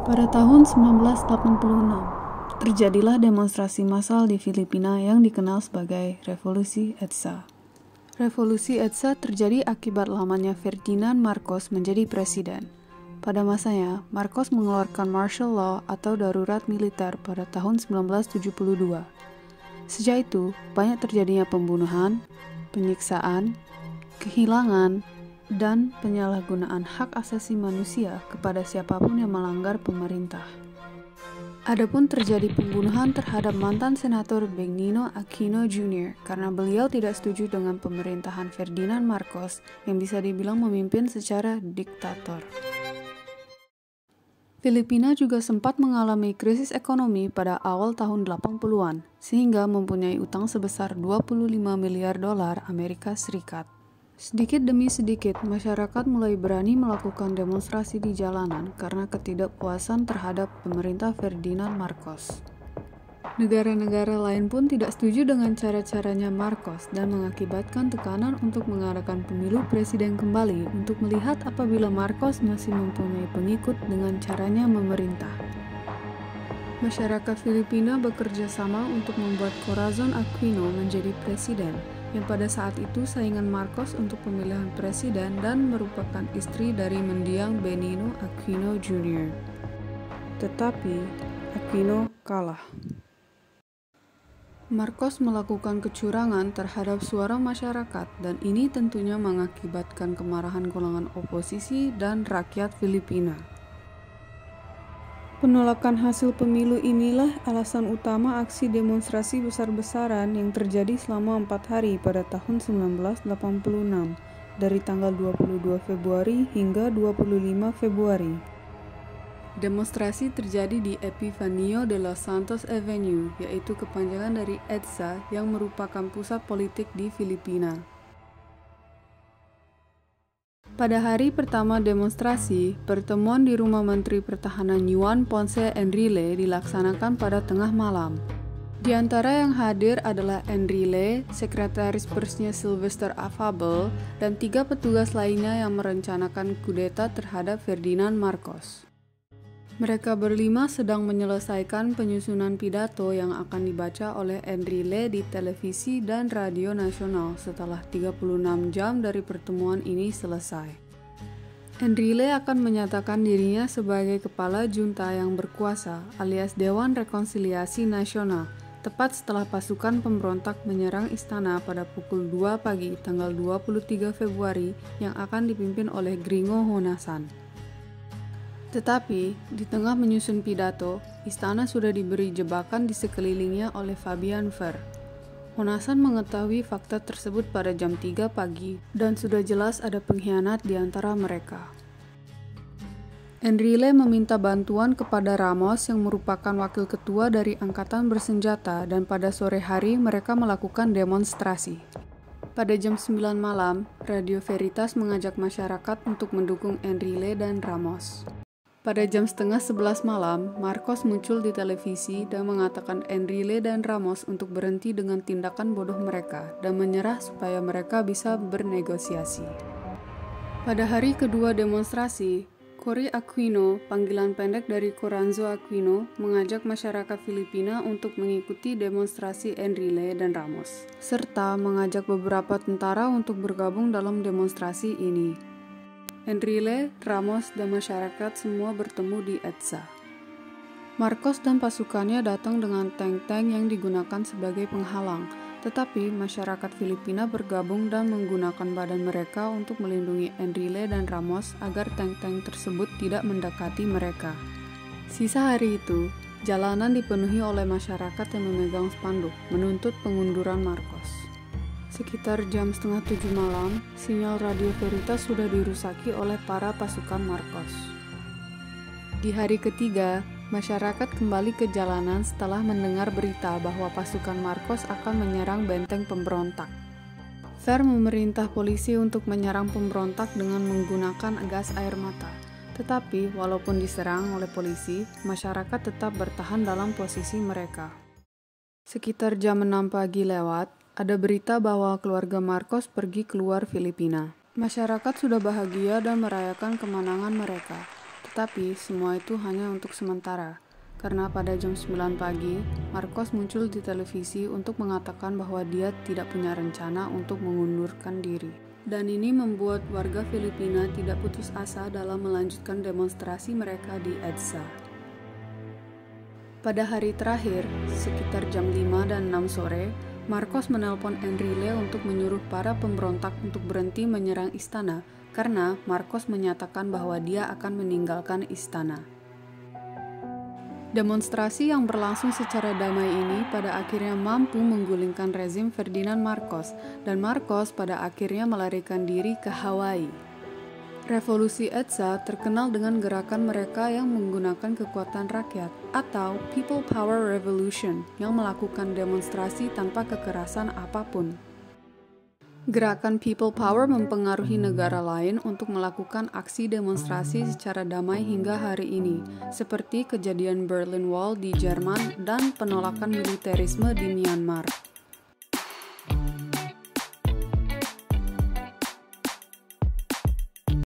Pada tahun 1986, terjadilah demonstrasi massal di Filipina yang dikenal sebagai Revolusi EDSA. Revolusi EDSA terjadi akibat lamanya Ferdinand Marcos menjadi presiden. Pada masanya, Marcos mengeluarkan martial law atau darurat militer pada tahun 1972. Sejak itu, banyak terjadinya pembunuhan, penyiksaan, kehilangan, dan penyalahgunaan hak asasi manusia kepada siapapun yang melanggar pemerintah. Adapun terjadi pembunuhan terhadap mantan senator Benigno Aquino Jr. karena beliau tidak setuju dengan pemerintahan Ferdinand Marcos yang bisa dibilang memimpin secara diktator. Filipina juga sempat mengalami krisis ekonomi pada awal tahun 80-an, sehingga mempunyai utang sebesar 25 miliar dolar Amerika Serikat. Sedikit demi sedikit, masyarakat mulai berani melakukan demonstrasi di jalanan karena ketidakpuasan terhadap pemerintah Ferdinand Marcos. Negara-negara lain pun tidak setuju dengan cara-caranya Marcos dan mengakibatkan tekanan untuk mengadakan pemilu presiden kembali untuk melihat apabila Marcos masih mempunyai pengikut dengan caranya memerintah. Masyarakat Filipina bekerja sama untuk membuat Corazon Aquino menjadi presiden, yang pada saat itu saingan Marcos untuk pemilihan presiden dan merupakan istri dari mendiang Benigno Aquino Jr. Tetapi, Aquino kalah. Marcos melakukan kecurangan terhadap suara masyarakat dan ini tentunya mengakibatkan kemarahan golongan oposisi dan rakyat Filipina. Penolakan hasil pemilu inilah alasan utama aksi demonstrasi besar-besaran yang terjadi selama 4 hari pada tahun 1986, dari tanggal 22 Februari hingga 25 Februari. Demonstrasi terjadi di Epifanio de los Santos Avenue, yaitu kepanjangan dari EDSA yang merupakan pusat politik di Filipina. Pada hari pertama demonstrasi, pertemuan di rumah Menteri Pertahanan Juan Ponce Enrile dilaksanakan pada tengah malam. Di antara yang hadir adalah Enrile, sekretaris persnya Sylvester Afable, dan 3 petugas lainnya yang merencanakan kudeta terhadap Ferdinand Marcos. Mereka berlima sedang menyelesaikan penyusunan pidato yang akan dibaca oleh Enrile di televisi dan radio nasional setelah 36 jam dari pertemuan ini selesai. Enrile akan menyatakan dirinya sebagai kepala junta yang berkuasa alias Dewan Rekonsiliasi Nasional, tepat setelah pasukan pemberontak menyerang istana pada pukul 2 pagi tanggal 23 Februari yang akan dipimpin oleh Gringo Honasan. Tetapi, di tengah menyusun pidato, istana sudah diberi jebakan di sekelilingnya oleh Fabian Ver. Honasan mengetahui fakta tersebut pada jam 3 pagi dan sudah jelas ada pengkhianat di antara mereka. Enrile meminta bantuan kepada Ramos yang merupakan wakil ketua dari angkatan bersenjata dan pada sore hari mereka melakukan demonstrasi. Pada jam 9 malam, Radio Veritas mengajak masyarakat untuk mendukung Enrile dan Ramos. Pada jam setengah 11 malam, Marcos muncul di televisi dan mengatakan Enrile dan Ramos untuk berhenti dengan tindakan bodoh mereka dan menyerah supaya mereka bisa bernegosiasi. Pada hari kedua demonstrasi, Cory Aquino, panggilan pendek dari Corazon Aquino, mengajak masyarakat Filipina untuk mengikuti demonstrasi Enrile dan Ramos, serta mengajak beberapa tentara untuk bergabung dalam demonstrasi ini. Enrile, Ramos, dan masyarakat semua bertemu di EDSA. Marcos dan pasukannya datang dengan tank-tank yang digunakan sebagai penghalang, tetapi masyarakat Filipina bergabung dan menggunakan badan mereka untuk melindungi Enrile dan Ramos agar tank-tank tersebut tidak mendekati mereka. Sisa hari itu, jalanan dipenuhi oleh masyarakat yang memegang spanduk menuntut pengunduran Marcos. Sekitar jam setengah 7 malam, sinyal Radio Veritas sudah dirusaki oleh para pasukan Marcos. Di hari ketiga, masyarakat kembali ke jalanan setelah mendengar berita bahwa pasukan Marcos akan menyerang benteng pemberontak. Ver memerintah polisi untuk menyerang pemberontak dengan menggunakan gas air mata. Tetapi, walaupun diserang oleh polisi, masyarakat tetap bertahan dalam posisi mereka. Sekitar jam 6 pagi lewat, ada berita bahwa keluarga Marcos pergi keluar Filipina. Masyarakat sudah bahagia dan merayakan kemenangan mereka. Tetapi semua itu hanya untuk sementara, karena pada jam 9 pagi, Marcos muncul di televisi untuk mengatakan bahwa dia tidak punya rencana untuk mengundurkan diri. Dan ini membuat warga Filipina tidak putus asa dalam melanjutkan demonstrasi mereka di EDSA. Pada hari terakhir, sekitar jam 5 dan 6 sore, Marcos menelpon Enrile untuk menyuruh para pemberontak untuk berhenti menyerang istana karena Marcos menyatakan bahwa dia akan meninggalkan istana. Demonstrasi yang berlangsung secara damai ini pada akhirnya mampu menggulingkan rezim Ferdinand Marcos, dan Marcos pada akhirnya melarikan diri ke Hawaii. Revolusi EDSA terkenal dengan gerakan mereka yang menggunakan kekuatan rakyat atau People Power Revolution yang melakukan demonstrasi tanpa kekerasan apapun. Gerakan People Power mempengaruhi negara lain untuk melakukan aksi demonstrasi secara damai hingga hari ini, seperti kejadian Berlin Wall di Jerman dan penolakan militerisme di Myanmar.